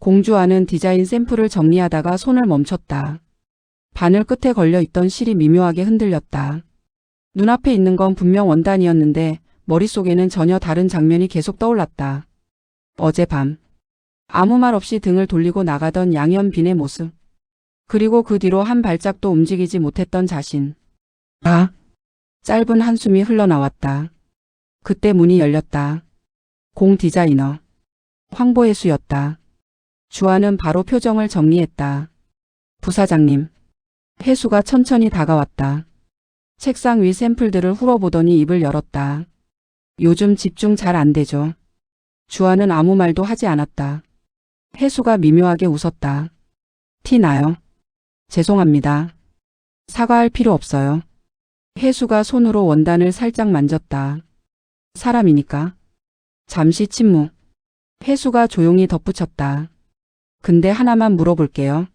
공주아는 디자인 샘플을 정리하다가 손을 멈췄다. 바늘 끝에 걸려있던 실이 미묘하게 흔들렸다. 눈앞에 있는 건 분명 원단이었는데 머릿속에는 전혀 다른 장면이 계속 떠올랐다. 어젯밤 아무 말 없이 등을 돌리고 나가던 양현빈의 모습. 그리고 그 뒤로 한 발짝도 움직이지 못했던 자신. 짧은 한숨이 흘러나왔다. 그때 문이 열렸다. 공 디자이너 황보혜수였다. 주아는 바로 표정을 정리했다. 부사장님. 혜수가 천천히 다가왔다. 책상 위 샘플들을 훑어보더니 입을 열었다. 요즘 집중 잘 안 되죠. 주아는 아무 말도 하지 않았다. 혜수가 미묘하게 웃었다. 티 나요? 죄송합니다. 사과할 필요 없어요. 혜수가 손으로 원단을 살짝 만졌다. 사람이니까. 잠시 침묵. 혜수가 조용히 덧붙였다. 근데 하나만 물어볼게요.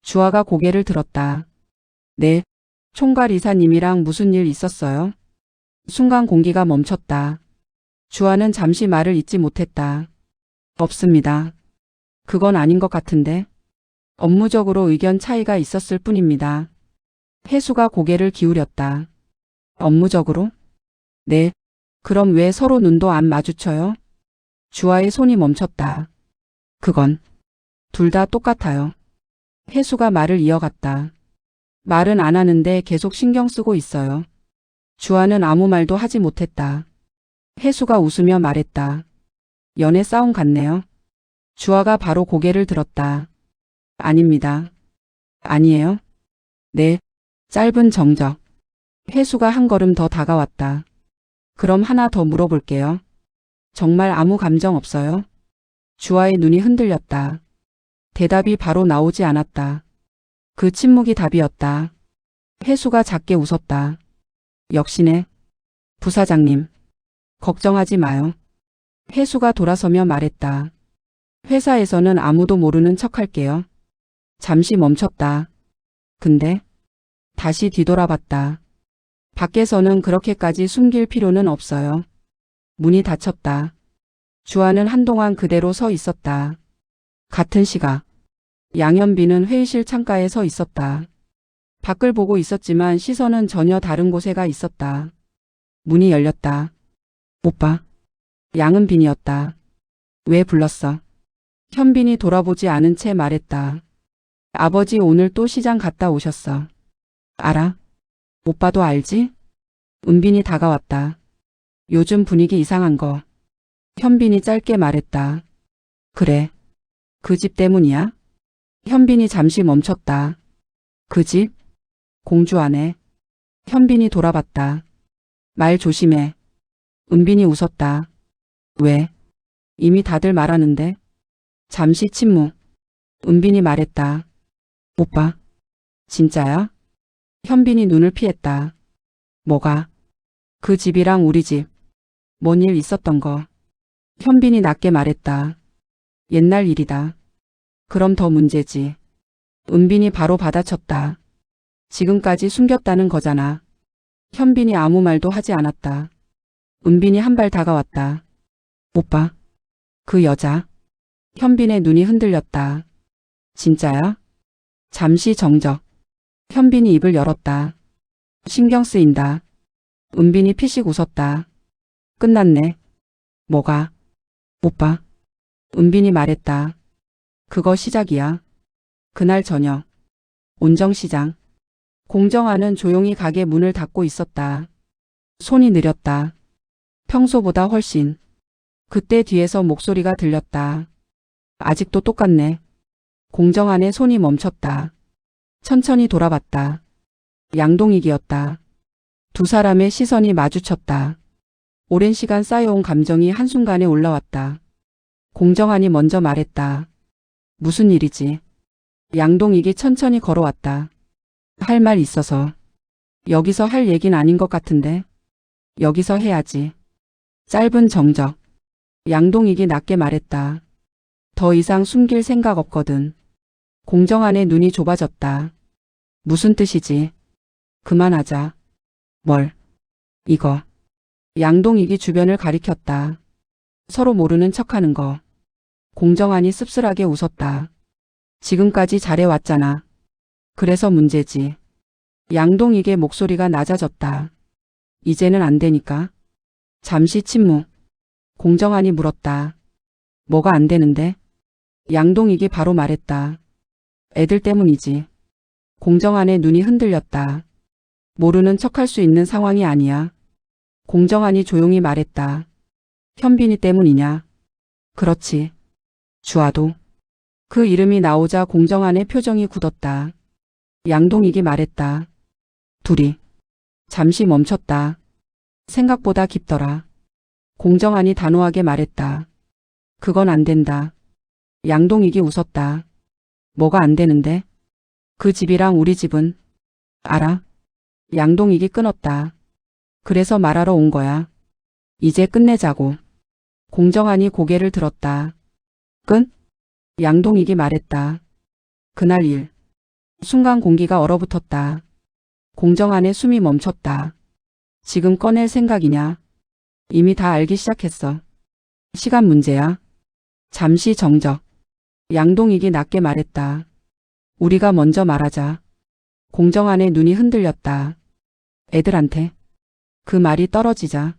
주아가 고개를 들었다. 네. 총괄 이사님이랑 무슨 일 있었어요? 순간 공기가 멈췄다. 주아는 잠시 말을 잇지 못했다. 없습니다. 그건 아닌 것 같은데. 업무적으로 의견 차이가 있었을 뿐입니다. 혜수가 고개를 기울였다. 업무적으로? 네. 그럼 왜 서로 눈도 안 마주쳐요? 주아의 손이 멈췄다. 그건 둘 다 똑같아요. 혜수가 말을 이어갔다. 말은 안 하는데 계속 신경 쓰고 있어요. 주아는 아무 말도 하지 못했다. 혜수가 웃으며 말했다. 연애 싸움 같네요. 주아가 바로 고개를 들었다. 아닙니다. 아니에요? 네. 짧은 정적. 혜수가 한 걸음 더 다가왔다. 그럼 하나 더 물어볼게요. 정말 아무 감정 없어요? 주아의 눈이 흔들렸다. 대답이 바로 나오지 않았다. 그 침묵이 답이었다. 혜수가 작게 웃었다. 역시네. 부사장님. 걱정하지 마요. 혜수가 돌아서며 말했다. 회사에서는 아무도 모르는 척할게요. 잠시 멈췄다. 근데 다시 뒤돌아봤다. 밖에서는 그렇게까지 숨길 필요는 없어요. 문이 닫혔다. 주아는 한동안 그대로 서 있었다. 같은 시각. 양현빈은 회의실 창가에 서 있었다. 밖을 보고 있었지만 시선은 전혀 다른 곳에 가 있었다. 문이 열렸다. 오빠. 양은빈이었다. 왜 불렀어? 현빈이 돌아보지 않은 채 말했다. 아버지 오늘 또 시장 갔다 오셨어. 알아? 오빠도 알지? 은빈이 다가왔다. 요즘 분위기 이상한 거. 현빈이 짧게 말했다. 그래. 그 집 때문이야? 현빈이 잠시 멈췄다. 그 집? 공주 안에. 현빈이 돌아봤다. 말 조심해. 은빈이 웃었다. 왜? 이미 다들 말하는데. 잠시 침묵. 은빈이 말했다. 오빠. 진짜야? 현빈이 눈을 피했다. 뭐가? 그 집이랑 우리 집. 뭔 일 있었던 거. 현빈이 낮게 말했다. 옛날 일이다. 그럼 더 문제지. 은빈이 바로 받아쳤다. 지금까지 숨겼다는 거잖아. 현빈이 아무 말도 하지 않았다. 은빈이 한 발 다가왔다. 오빠. 그 여자. 현빈의 눈이 흔들렸다. 진짜야? 잠시 정적. 현빈이 입을 열었다. 신경 쓰인다. 은빈이 피식 웃었다. 끝났네. 뭐가? 오빠. 은빈이 말했다. 그거 시작이야. 그날 저녁. 온정시장. 공정아는 조용히 가게 문을 닫고 있었다. 손이 느렸다. 평소보다 훨씬. 그때 뒤에서 목소리가 들렸다. 아직도 똑같네. 공정아의 손이 멈췄다. 천천히 돌아봤다. 양동익이었다. 두 사람의 시선이 마주쳤다. 오랜 시간 쌓여온 감정이 한순간에 올라왔다. 공정한이 먼저 말했다. 무슨 일이지? 양동익이 천천히 걸어왔다. 할 말 있어서. 여기서 할 얘긴 아닌 것 같은데. 여기서 해야지. 짧은 정적. 양동익이 낮게 말했다. 더 이상 숨길 생각 없거든. 공정한의 눈이 좁아졌다. 무슨 뜻이지? 그만하자. 뭘? 이거. 양동익이 주변을 가리켰다. 서로 모르는 척하는 거. 공정한이 씁쓸하게 웃었다. 지금까지 잘해왔잖아. 그래서 문제지. 양동익의 목소리가 낮아졌다. 이제는 안 되니까. 잠시 침묵. 공정한이 물었다. 뭐가 안 되는데? 양동익이 바로 말했다. 애들 때문이지. 공정한의 눈이 흔들렸다. 모르는 척할 수 있는 상황이 아니야. 공정한이 조용히 말했다. 현빈이 때문이냐? 그렇지. 주아도. 그 이름이 나오자 공정한의 표정이 굳었다. 양동익이 말했다. 둘이. 잠시 멈췄다. 생각보다 깊더라. 공정한이 단호하게 말했다. 그건 안 된다. 양동익이 웃었다. 뭐가 안 되는데? 그 집이랑 우리 집은. 알아? 양동익이 끊었다. 그래서 말하러 온 거야. 이제 끝내자고. 공정한이 고개를 들었다. 끝? 양동익이 말했다. 그날 일. 순간 공기가 얼어붙었다. 공정한의 숨이 멈췄다. 지금 꺼낼 생각이냐? 이미 다 알기 시작했어. 시간 문제야. 잠시 정적. 양동익이 낮게 말했다. 우리가 먼저 말하자. 공정한의 눈이 흔들렸다. 애들한테. 그 말이 떨어지자.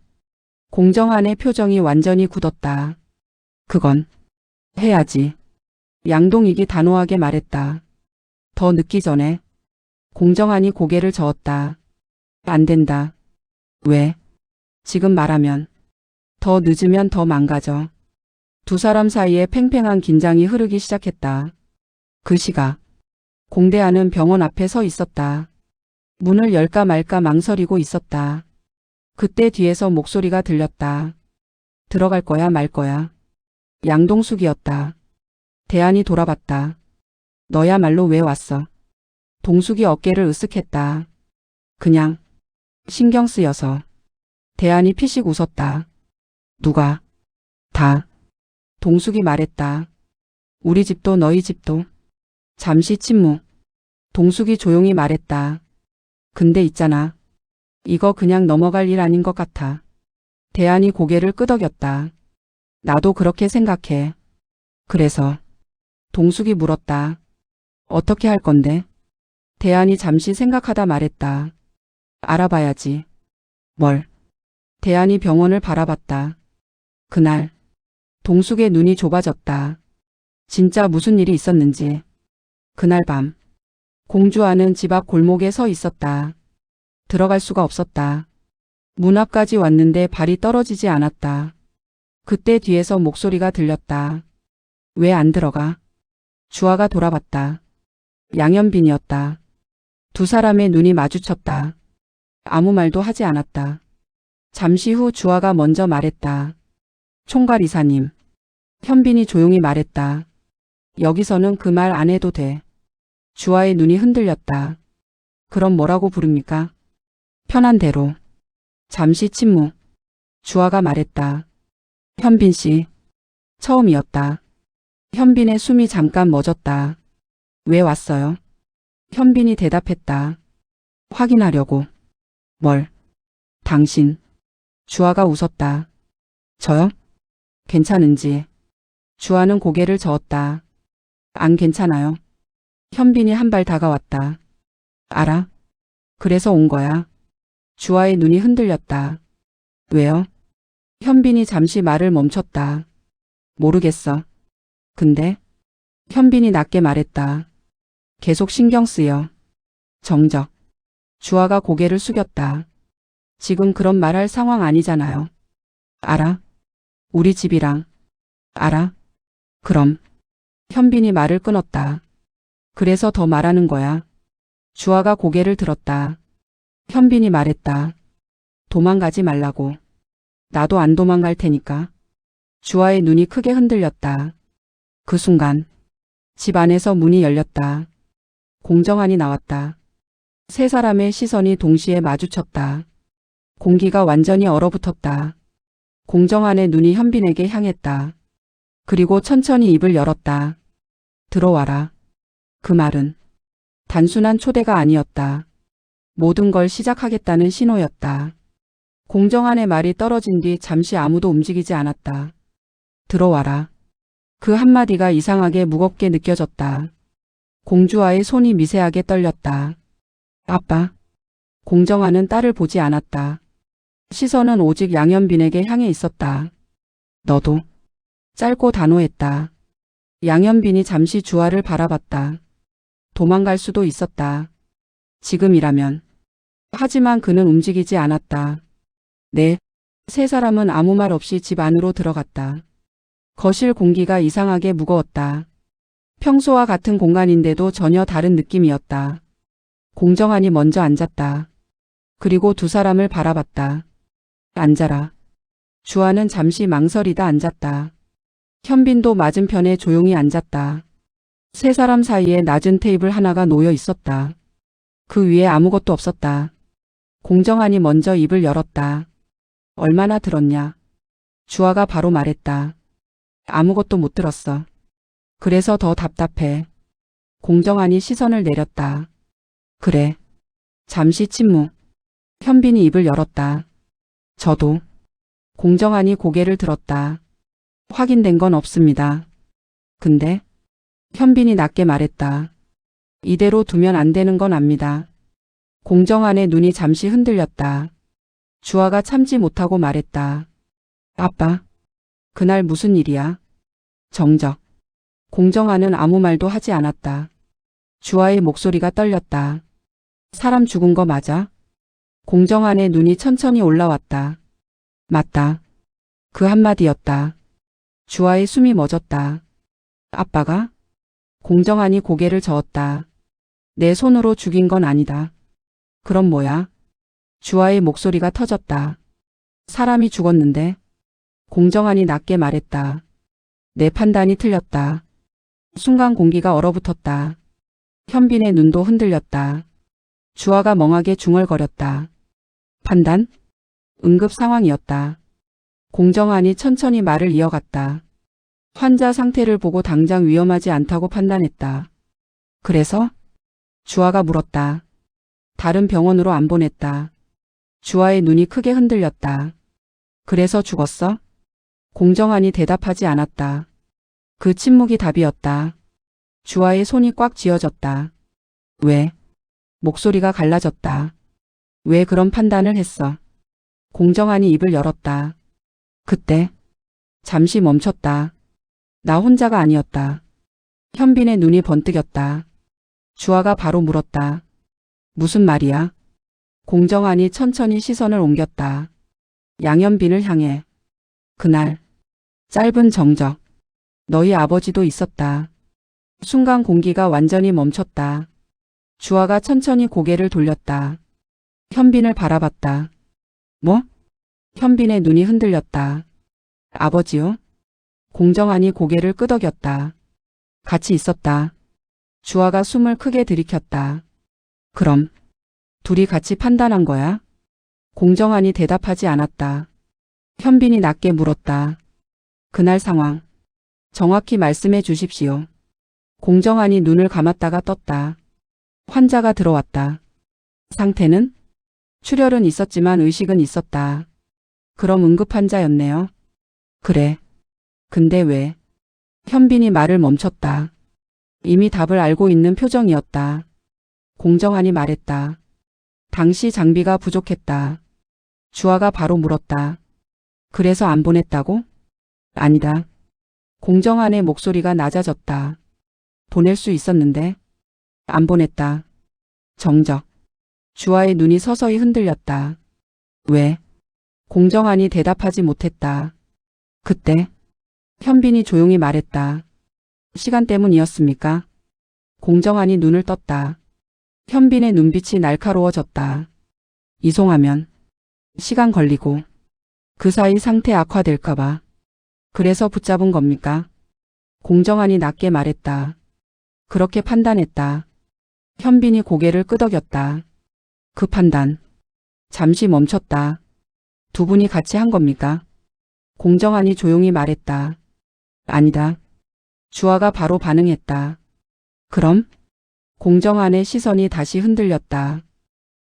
공정한의 표정이 완전히 굳었다. 그건 해야지. 양동익이 단호하게 말했다. 더 늦기 전에. 공정한이 고개를 저었다. 안 된다. 왜? 지금 말하면. 더 늦으면 더 망가져. 두 사람 사이에 팽팽한 긴장이 흐르기 시작했다. 그 시각. 공대하는 병원 앞에 서 있었다. 문을 열까 말까 망설이고 있었다. 그때 뒤에서 목소리가 들렸다. 들어갈 거야 말 거야. 양동숙이었다. 대안이 돌아봤다. 너야말로 왜 왔어? 동숙이 어깨를 으쓱했다. 그냥 신경 쓰여서. 대안이 피식 웃었다. 누가? 다. 동숙이 말했다. 우리 집도 너희 집도. 잠시 침묵. 동숙이 조용히 말했다. 근데 있잖아. 이거 그냥 넘어갈 일 아닌 것 같아. 대안이 고개를 끄덕였다. 나도 그렇게 생각해. 그래서. 동숙이 물었다. 어떻게 할 건데? 대안이 잠시 생각하다 말했다. 알아봐야지. 뭘? 대안이 병원을 바라봤다. 그날. 동숙의 눈이 좁아졌다. 진짜 무슨 일이 있었는지. 그날 밤. 공주아는 집 앞 골목에 서 있었다. 들어갈 수가 없었다. 문 앞까지 왔는데 발이 떨어지지 않았다. 그때 뒤에서 목소리가 들렸다. 왜 안 들어가? 주아가 돌아봤다. 양현빈이었다. 두 사람의 눈이 마주쳤다. 아무 말도 하지 않았다. 잠시 후 주아가 먼저 말했다. 총괄 이사님. 현빈이 조용히 말했다. 여기서는 그 말 안 해도 돼. 주아의 눈이 흔들렸다. 그럼 뭐라고 부릅니까? 편한 대로. 잠시 침묵. 주아가 말했다. 현빈 씨. 처음이었다. 현빈의 숨이 잠깐 멎었다. 왜 왔어요? 현빈이 대답했다. 확인하려고. 뭘? 당신. 주아가 웃었다. 저요? 괜찮은지. 주아는 고개를 저었다. 안 괜찮아요. 현빈이 한 발 다가왔다. 알아? 그래서 온 거야. 주아의 눈이 흔들렸다. 왜요? 현빈이 잠시 말을 멈췄다. 모르겠어. 근데? 현빈이 낮게 말했다. 계속 신경 쓰여. 정적. 주아가 고개를 숙였다. 지금 그런 말할 상황 아니잖아요. 알아? 우리 집이랑. 알아? 그럼. 현빈이 말을 끊었다. 그래서 더 말하는 거야. 주아가 고개를 들었다. 현빈이 말했다. 도망가지 말라고. 나도 안 도망갈 테니까. 주아의 눈이 크게 흔들렸다. 그 순간 집 안에서 문이 열렸다. 공정한이 나왔다. 세 사람의 시선이 동시에 마주쳤다. 공기가 완전히 얼어붙었다. 공정한의 눈이 현빈에게 향했다. 그리고 천천히 입을 열었다. 들어와라. 그 말은 단순한 초대가 아니었다. 모든 걸 시작하겠다는 신호였다. 공정한의 말이 떨어진 뒤 잠시 아무도 움직이지 않았다. 들어와라. 그 한마디가 이상하게 무겁게 느껴졌다. 공주와의 손이 미세하게 떨렸다. 아빠. 공정아는 딸을 보지 않았다. 시선은 오직 양현빈에게 향해 있었다. 너도. 짧고 단호했다. 양현빈이 잠시 주아를 바라봤다. 도망갈 수도 있었다. 지금이라면. 하지만 그는 움직이지 않았다. 네. 세 사람은 아무 말 없이 집 안으로 들어갔다. 거실 공기가 이상하게 무거웠다. 평소와 같은 공간인데도 전혀 다른 느낌이었다. 공정한이 먼저 앉았다. 그리고 두 사람을 바라봤다. 앉아라. 주아는 잠시 망설이다 앉았다. 현빈도 맞은편에 조용히 앉았다. 세 사람 사이에 낮은 테이블 하나가 놓여 있었다. 그 위에 아무것도 없었다. 공정한이 먼저 입을 열었다. 얼마나 들었냐? 주아가 바로 말했다. 아무것도 못 들었어. 그래서 더 답답해. 공정한이 시선을 내렸다. 그래. 잠시 침묵. 현빈이 입을 열었다. 저도. 공정한이 고개를 들었다. 확인된 건 없습니다. 근데 현빈이 낮게 말했다. 이대로 두면 안 되는 건 압니다. 공정한의 눈이 잠시 흔들렸다. 주아가 참지 못하고 말했다. 아빠. 그날 무슨 일이야? 정적. 공정한은 아무 말도 하지 않았다. 주아의 목소리가 떨렸다. 사람 죽은 거 맞아? 공정한의 눈이 천천히 올라왔다. 맞다. 그 한마디였다. 주아의 숨이 멎었다. 아빠가? 공정한이 고개를 저었다. 내 손으로 죽인 건 아니다. 그럼 뭐야? 주아의 목소리가 터졌다. 사람이 죽었는데? 공정한이 낮게 말했다. 내 판단이 틀렸다. 순간 공기가 얼어붙었다. 현빈의 눈도 흔들렸다. 주아가 멍하게 중얼거렸다. 판단? 응급 상황이었다. 공정한이 천천히 말을 이어갔다. 환자 상태를 보고 당장 위험하지 않다고 판단했다. 그래서? 주아가 물었다. 다른 병원으로 안 보냈다. 주아의 눈이 크게 흔들렸다. 그래서 죽었어? 공정한이 대답하지 않았다. 그 침묵이 답이었다. 주아의 손이 꽉 쥐어졌다. 왜? 목소리가 갈라졌다. 왜 그런 판단을 했어? 공정한이 입을 열었다. 그때 잠시 멈췄다. 나 혼자가 아니었다. 현빈의 눈이 번뜩였다. 주아가 바로 물었다. 무슨 말이야? 공정한이 천천히 시선을 옮겼다. 양현빈을 향해. 그날 짧은 정적. 너희 아버지도 있었다. 순간 공기가 완전히 멈췄다. 주아가 천천히 고개를 돌렸다. 현빈을 바라봤다. 뭐? 현빈의 눈이 흔들렸다. 아버지요? 공정한이 고개를 끄덕였다. 같이 있었다. 주아가 숨을 크게 들이켰다. 그럼 둘이 같이 판단한 거야? 공정한이 대답하지 않았다. 현빈이 낮게 물었다. 그날 상황 정확히 말씀해 주십시오. 공정한이 눈을 감았다가 떴다. 환자가 들어왔다. 상태는? 출혈은 있었지만 의식은 있었다. 그럼 응급환자였네요. 그래. 근데 왜? 현빈이 말을 멈췄다. 이미 답을 알고 있는 표정이었다. 공정한이 말했다. 당시 장비가 부족했다. 주아가 바로 물었다. 그래서 안 보냈다고? 아니다. 공정한의 목소리가 낮아졌다. 보낼 수 있었는데. 안 보냈다. 정적. 주아의 눈이 서서히 흔들렸다. 왜? 공정한이 대답하지 못했다. 그때 현빈이 조용히 말했다. 시간 때문이었습니까? 공정한이 눈을 떴다. 현빈의 눈빛이 날카로워졌다. 이송하면 시간 걸리고 그 사이 상태 악화될까봐. 그래서 붙잡은 겁니까? 공정한이 낮게 말했다. 그렇게 판단했다. 현빈이 고개를 끄덕였다. 그 판단. 잠시 멈췄다. 두 분이 같이 한 겁니까? 공정한이 조용히 말했다. 아니다. 주아가 바로 반응했다. 그럼? 공정한의 시선이 다시 흔들렸다.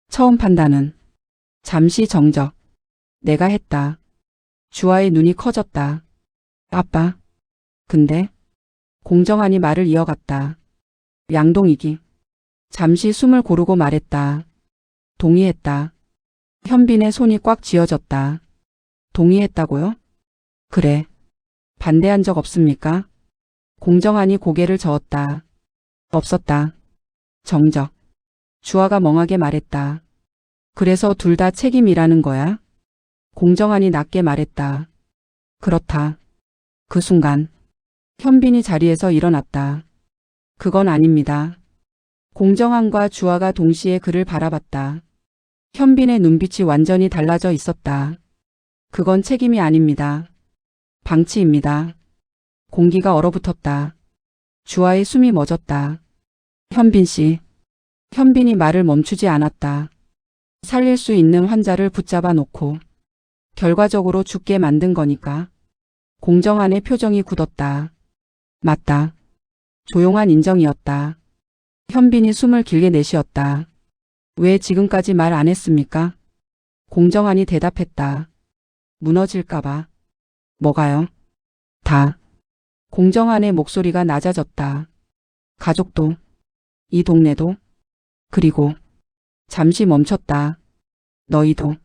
처음 판단은? 잠시 정적. 내가 했다. 주아의 눈이 커졌다. 아빠. 근데 공정한이 말을 이어갔다. 양동이기. 잠시 숨을 고르고 말했다. 동의했다. 현빈의 손이 꽉 쥐어졌다. 동의했다고요? 그래. 반대한 적 없습니까? 공정한이 고개를 저었다. 없었다. 정적. 주아가 멍하게 말했다. 그래서 둘 다 책임이라는 거야? 공정한이 낮게 말했다. 그렇다. 그 순간 현빈이 자리에서 일어났다. 그건 아닙니다. 공정한과 주아가 동시에 그를 바라봤다. 현빈의 눈빛이 완전히 달라져 있었다. 그건 책임이 아닙니다. 방치입니다. 공기가 얼어붙었다. 주아의 숨이 멎었다. 현빈 씨. 현빈이 말을 멈추지 않았다. 살릴 수 있는 환자를 붙잡아 놓고 결과적으로 죽게 만든 거니까. 공정한의 표정이 굳었다. 맞다. 조용한 인정이었다. 현빈이 숨을 길게 내쉬었다. 왜 지금까지 말 안 했습니까? 공정한이 대답했다. 무너질까봐. 뭐가요? 다. 공정한의 목소리가 낮아졌다. 가족도, 이 동네도, 그리고 잠시 멈췄다. 너희도.